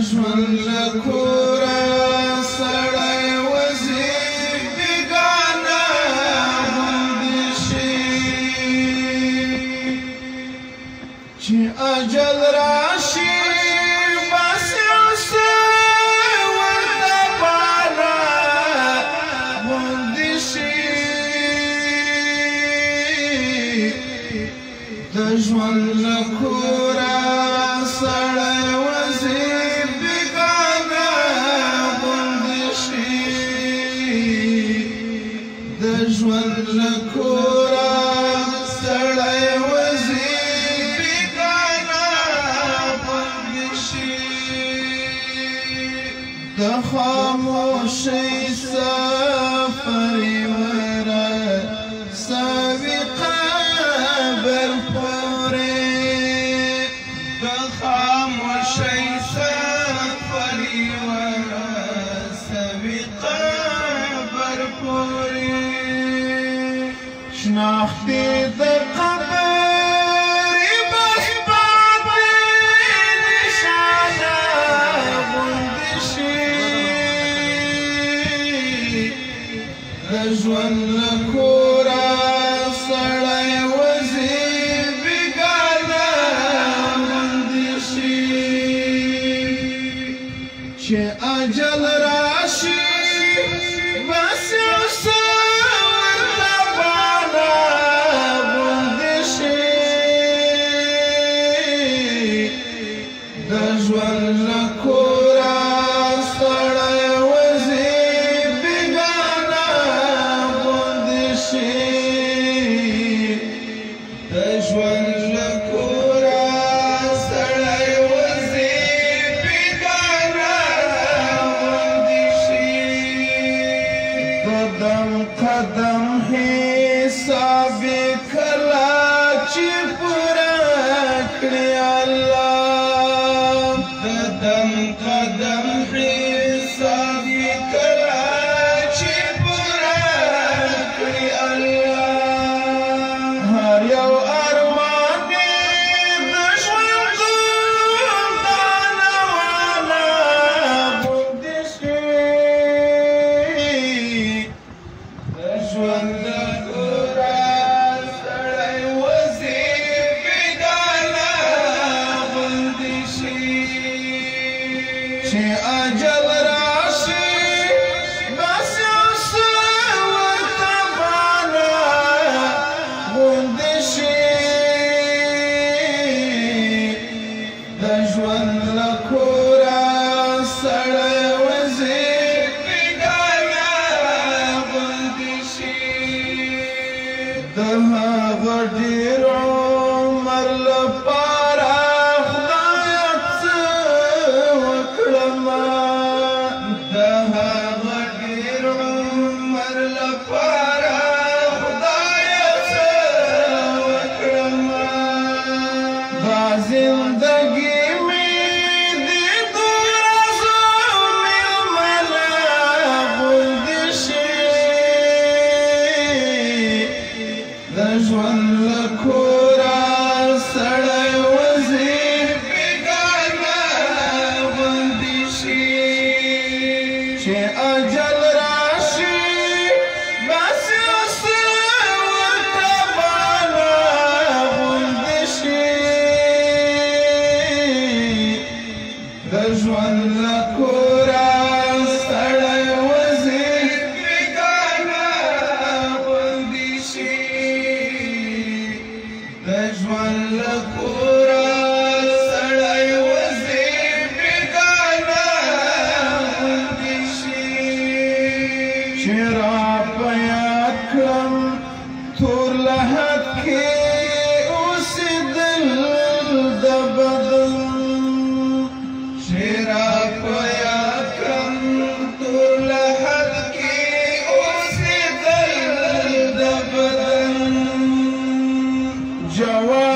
ژوند له کوره سړی وځي بېګانه غوندې شي چې اجل راشي بس یو څه ورته باره غوندې شي د ژوند له کوره سړی وځي بېګانه غوندې شي د ژوند له کوره سړی وځي بېګانه غوندې شي د خاموشۍ سفر یې ورسوي قبر پورې د خاموشۍ سفر یې ورسوي قبر پورې شناختې د قبر یې بس پاتې نشانه غوندې شي د ژوند له کوره سړی وځي بېګانه غوندې شي چې اجل راشي بس یو څه ورته بانه غوندې شي د ژوند له کوره سړی وځي بېګانه غوندې شي د ژوند له کوره سړی وځي بېګانه غوندې شي قدم قدم حساب کله چې پوره کړي الله قدم قدم حساب کله چې پوره کړي الله هر یو ارمان د ژوند دانه والا غوندې شي د ژوند له کوره سړی وځي بېګانه غوندې شي چې اجل راشي بس یو څه ورته بانه غوندې شي د ژوند له کوره سړی وځي بېګانه غوندې شي د هغه ډېر عمر لپاره خدایه څه وکړمه د هغه ډېر عمر لپاره خدایه څه وکړمه دا زندګي مې د دومره مېلمنه غوندې شي د ژوند له کوره سړی وځي بېګانه غوندې شي چې اجل راشي بس یو څه ورته بانه غوندې شي د ژوند له کوره سړی وځي بېګانه غوندې شي د ژوند له کوره سړی وځي بېګانه غوندې شي چې را په یاد کړم تور لحد کې اوسېدل د بدن چې را په یاد کړم تور لحد کې اوسېدل د بدن جواب